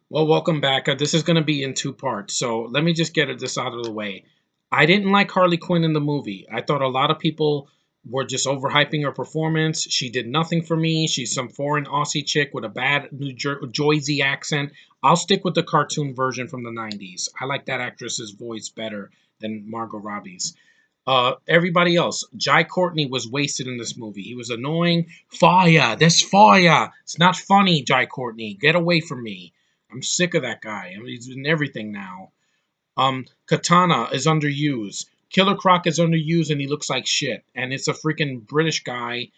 Well, welcome back. This is going to be in two parts. So let me just get this out of the way. I didn't like Harley Quinn in the movie. I thought a lot of people were just overhyping her performance. She did nothing for me. She's some foreign Aussie chick with a bad Jersey accent. I'll stick with the cartoon version from the 90s. I like that actress's voice better than Margot Robbie's. Everybody else, Jai Courtney was wasted in this movie. He was annoying. Fire, there's fire. It's not funny, Jai Courtney. Get away from me. I'm sick of that guy. I mean, he's in everything now. Katana is underused. Killer Croc is underused, and he looks like shit. And it's a freaking British guy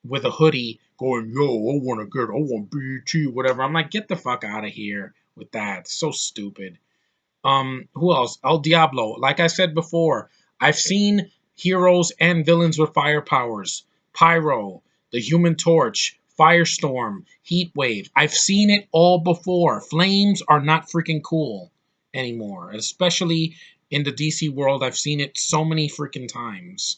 with a hoodie going, "Yo, I want BT, whatever." I'm like, get the fuck out of here with that. It's so stupid. Who else? El Diablo. Like I said before, I've seen heroes and villains with fire powers. Pyro, the Human Torch, Firestorm, Heat Wave. I've seen it all before. Flames are not freaking cool anymore, especially in the DC world. I've seen it so many freaking times.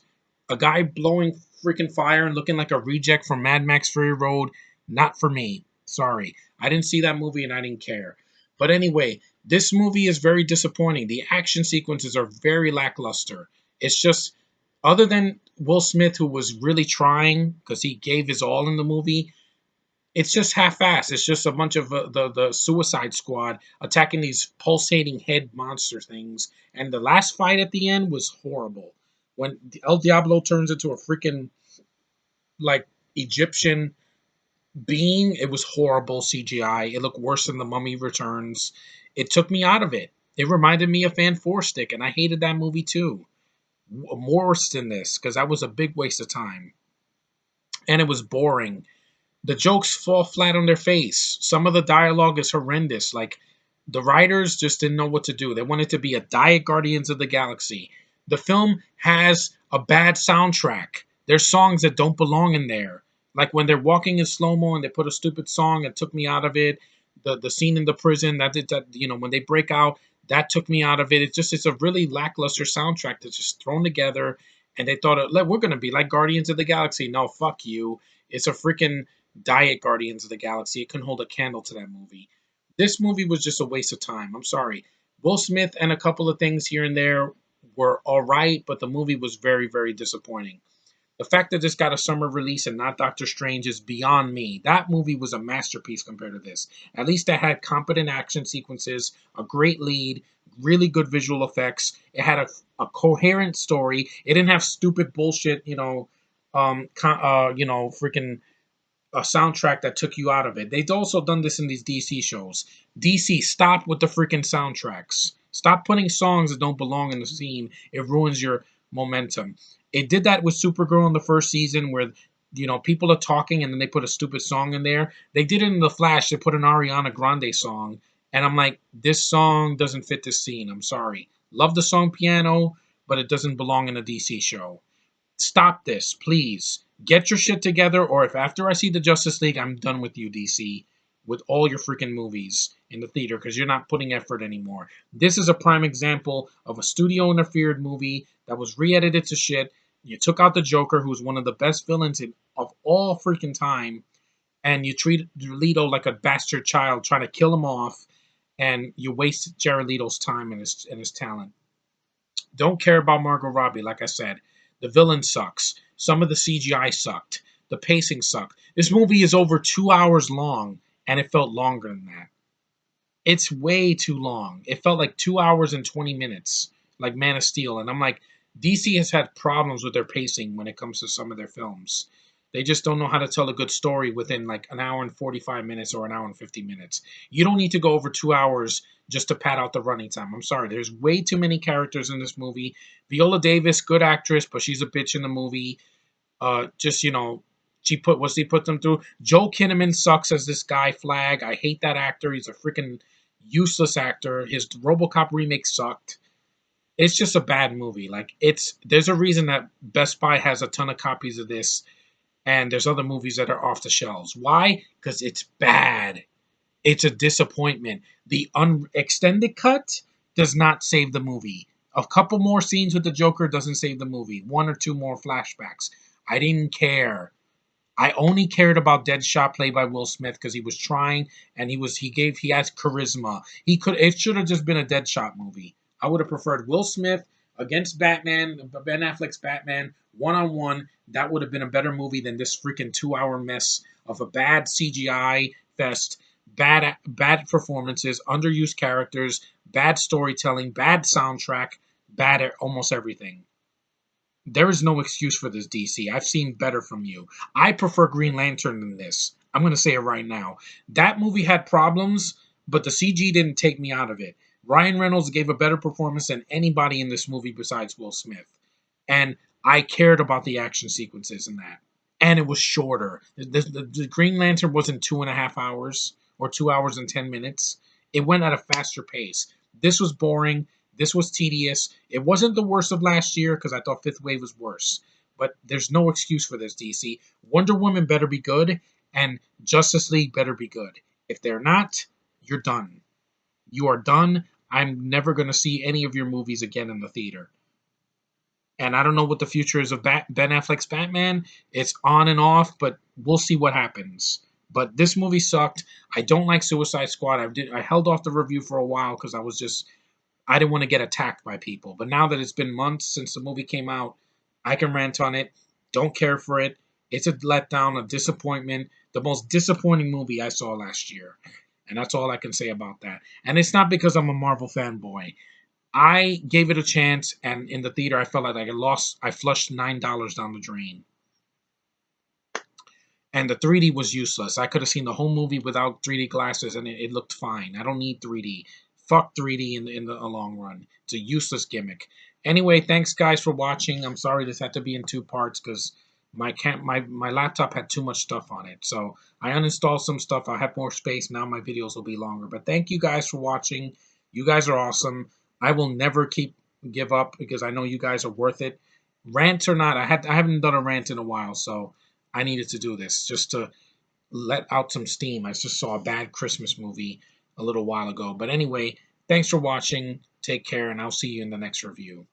A guy blowing freaking fire and looking like a reject from Mad Max Fury Road, not for me. Sorry. I didn't see that movie and I didn't care. But anyway, this movie is very disappointing. The action sequences are very lackluster. It's just, other than Will Smith, who was really trying because he gave his all in the movie, it's just half-assed. It's just a bunch of the Suicide Squad attacking these pulsating head monster things, and the last fight at the end was horrible. When El Diablo turns into a freaking like Egyptian being, it was horrible CGI. It looked worse than The Mummy Returns. It took me out of it. It reminded me of Fan Four Stick, and I hated that movie too. More worse than this, because that was a big waste of time. And it was boring. The jokes fall flat on their face. Some of the dialogue is horrendous. Like, the writers just didn't know what to do. They wanted to be a Diet Guardians of the Galaxy. The film has a bad soundtrack. There's songs that don't belong in there. Like when they're walking in slow mo and they put a stupid song that took me out of it. The scene in the prison that did that, when they break out, that took me out of it. It's a really lackluster soundtrack that's just thrown together, and they thought, we're gonna be like Guardians of the Galaxy. No, fuck you. It's a freaking Diet Guardians of the Galaxy. It couldn't hold a candle to that movie. This movie was just a waste of time. I'm sorry. Will Smith and a couple of things here and there were all right, but the movie was very, very disappointing. The fact that this got a summer release and not Doctor Strange is beyond me. That movie was a masterpiece compared to this. At least it had competent action sequences, a great lead, really good visual effects. It had a coherent story. It didn't have stupid bullshit, freaking a soundtrack that took you out of it. They've also done this in these DC shows. DC, stop with the freaking soundtracks. Stop putting songs that don't belong in the scene. It ruins your momentum. It did that with Supergirl in the first season where people are talking and then they put a stupid song in there. They did it in The Flash. They put an Ariana Grande song. And I'm like, this song doesn't fit this scene. I'm sorry. Love the song Piano, but it doesn't belong in a DC show. Stop this, please. Get your shit together, or if after I see the Justice League, I'm done with you, DC, with all your freaking movies in the theater because you're not putting effort anymore. This is a prime example of a studio interfered movie that was re-edited to shit. You took out the Joker, who's one of the best villains of all freaking time, and you treat Leto like a bastard child, trying to kill him off, and you waste Jared Leto's time and his talent. Don't care about Margot Robbie, like I said. The villain sucks. Some of the CGI sucked. The pacing sucked. This movie is over 2 hours long, and it felt longer than that. It's way too long. It felt like 2 hours and 20 minutes, like Man of Steel. And I'm like, DC has had problems with their pacing when it comes to some of their films. They just don't know how to tell a good story within like an hour and 45 minutes or an hour and 50 minutes. You don't need to go over 2 hours just to pad out the running time. I'm sorry. There's way too many characters in this movie. Viola Davis, good actress, but she's a bitch in the movie. Just, she put them through. Joel Kinnaman sucks as this guy Flag. I hate that actor. He's a freaking useless actor. His RoboCop remake sucked. It's just a bad movie. Like, there's a reason that Best Buy has a ton of copies of this, and there's other movies that are off the shelves. Why? Because it's bad. It's a disappointment. The extended cut does not save the movie. A couple more scenes with the Joker doesn't save the movie. One or two more flashbacks. I didn't care. I only cared about Deadshot played by Will Smith because he was trying and he has charisma. It should have just been a Deadshot movie. I would have preferred Will Smith against Batman, Ben Affleck's Batman, one on one. That would have been a better movie than this freaking 2 hour mess of a bad CGI fest, bad performances, underused characters, bad storytelling, bad soundtrack, bad at almost everything. There is no excuse for this, DC. I've seen better from you. I prefer Green Lantern than this. I'm going to say it right now. That movie had problems, but the CG didn't take me out of it. Ryan Reynolds gave a better performance than anybody in this movie besides Will Smith. And I cared about the action sequences in that. And it was shorter. The Green Lantern wasn't 2.5 hours or 2 hours and 10 minutes. It went at a faster pace. This was boring. This was tedious. It wasn't the worst of last year because I thought Fifth Wave was worse. But there's no excuse for this, DC. Wonder Woman better be good, and Justice League better be good. If they're not, you're done. You are done. I'm never going to see any of your movies again in the theater. And I don't know what the future is of Ben Affleck's Batman. It's on and off, but we'll see what happens. But this movie sucked. I don't like Suicide Squad. I held off the review for a while because I didn't want to get attacked by people. But now that it's been months since the movie came out, I can rant on it. Don't care for it. It's a letdown, a disappointment. The most disappointing movie I saw last year. And that's all I can say about that. And it's not because I'm a Marvel fanboy. I gave it a chance, and in the theater, I felt like I flushed $9 down the drain. And the 3D was useless. I could have seen the whole movie without 3D glasses, and it looked fine. I don't need 3D. Fuck 3D in the long run. It's a useless gimmick. Anyway, thanks guys for watching. I'm sorry this had to be in two parts because my laptop had too much stuff on it. So I uninstalled some stuff. I have more space now. My videos will be longer. But thank you guys for watching. You guys are awesome. I will never give up because I know you guys are worth it. Rant or not, I haven't done a rant in a while, so I needed to do this just to let out some steam. I just saw a bad Christmas movie a little while ago. But anyway, thanks for watching. Take care, and I'll see you in the next review.